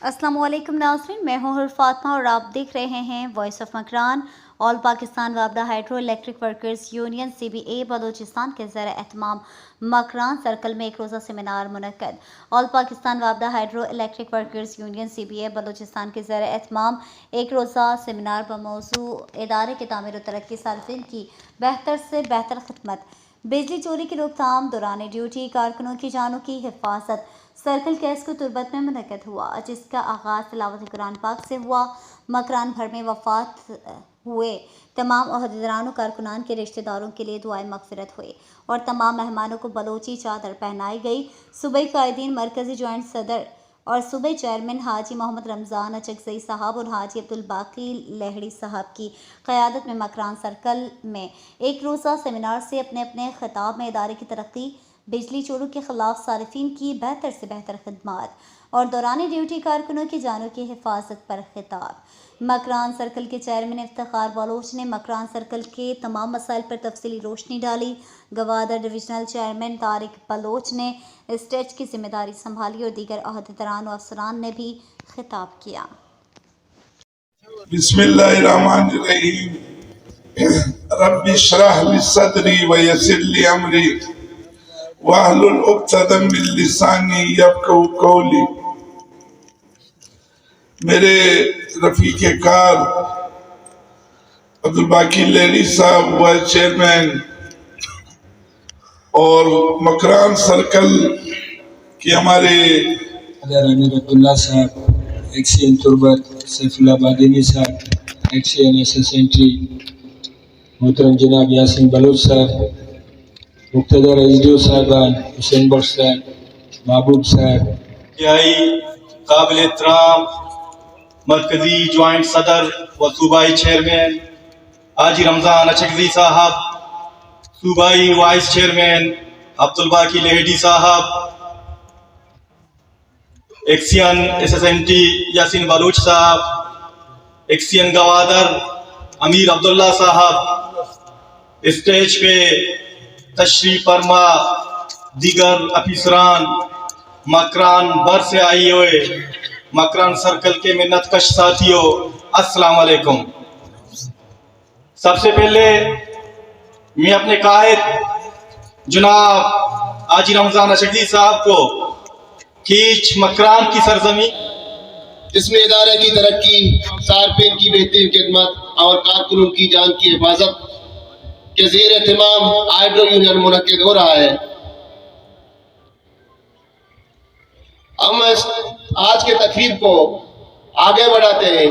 अस्सलाम वालेकुम नाज़रीन, मैं हूँ फातिमा और आप देख रहे हैं voice of Makran. All Pakistan वाबदा hydro electric workers union CBA Balochistan के ज़र एहतमाम मकरान सर्कल में एक रोज़ा सेमिनार मुनक्कद। ऑल पाकिस्तान वाबदा hydro electric workers union CBA Balochistan के ज़र एहतमाम एक रोज़ा सेमिनार बमौजू इदारे के तामीर व तरक्की सार्फिन की बेहतर से बेहतर खिदमत, बिजली चोरी की रोकथाम, दौरान ड्यूटी कारकुनों की जानों की हिफाजत सर्कल कैस को तुरबत में मुनक्कद हुआ, जिसका आगाज़ तिलावत कुरान पाक से हुआ। मकरान भर में वफात हुए तमाम अहदेदारान और कारकुनान के रिश्तेदारों के लिए दुआए मगफिरत हुई और तमाम मेहमानों को बलोची चादर पहनाई गई। सूबाई कायदीन मरकज़ी जॉइंट सदर और सूबाई चेयरमैन हाजी मोहम्मद रमज़ान अचकज़ई साहब और हाजी अब्दुल बाकी लहड़ी साहब की क़यादत में मकरान सर्कल में एक रोज़ा सेमिनार से अपने अपने खिताब में इदारे की तरक्की, बिजली चोरों के खिलाफ सारिफिन की बेहतर से बेहतर खिदमत और दौरान ड्यूटी कारकुनों की जानों की हिफाजत पर खिताब। मकरान सर्कल के चेयरमैन इफ्तिखार बलोच ने मकरान सर्कल के तमाम मसाइल पर तफसीली रोशनी डाली। गवादर डिविजनल चेयरमैन तारिक बलोच ने स्टेज की जिम्मेदारी संभाली और दीगर अहदेदारान और अफसरान ने भी खिताब किया। बिस्मिल्लाहिर्रहमानिर्रहीम। रब्बि इश्रह ली सदरी व यस्सिर ली अमरी वाहलुल उक़दतम मिन लिसानी यफ़क़हू क़ौली। मेरे रफीके कार अब्दुल बाकी लहड़ी साहब वाइस चेयरमैन और मकरान सर्कल के हमारे अमीर अब्दुल्ला साहब, एक्सीएन तुर्बत सैफुल्लाह बादनी साहब, एक्सीएन SSNT मोहतरम जनाब यासीन बलोच साहब, मुक्तदर SDO साहबान, हुसैन बख्श साहब, महबूब साहब, काबिल एहतराम मरकजी ज्वाइंट सदर व सूबाई चेयरमैन हाजी रमज़ान अचकज़ई साहब, सूबाई वाइस चेयरमैन अब्दुल बाकी लहड़ी साहब, एक्सीएन SSNT यासीन बलोच साहब, एक्सीएन गवादर अमीर अब्दुल्ला साहब, स्टेज पे तशरीफ फरमा दीगर अफसरान, मकरान बर से आई हुए मकरान सर्कल के मिन्नत कश साथियों, अस्सलाम वालेकुम। सबसे पहले मैं अपने कायद जनाब हाजी रमज़ान अचकज़ई साहब को कीच मकरान की सरजमी जिसमें इदारे की तरक्की, सार्फिन की बेहतरीन खिदमत और कारकुनों की जान की हिफाजत के ज़ेर एहतमाम हाइड्रो यूनियन मुनक्किद हो रहा है। हम आज के तकरीब को आगे बढ़ाते हैं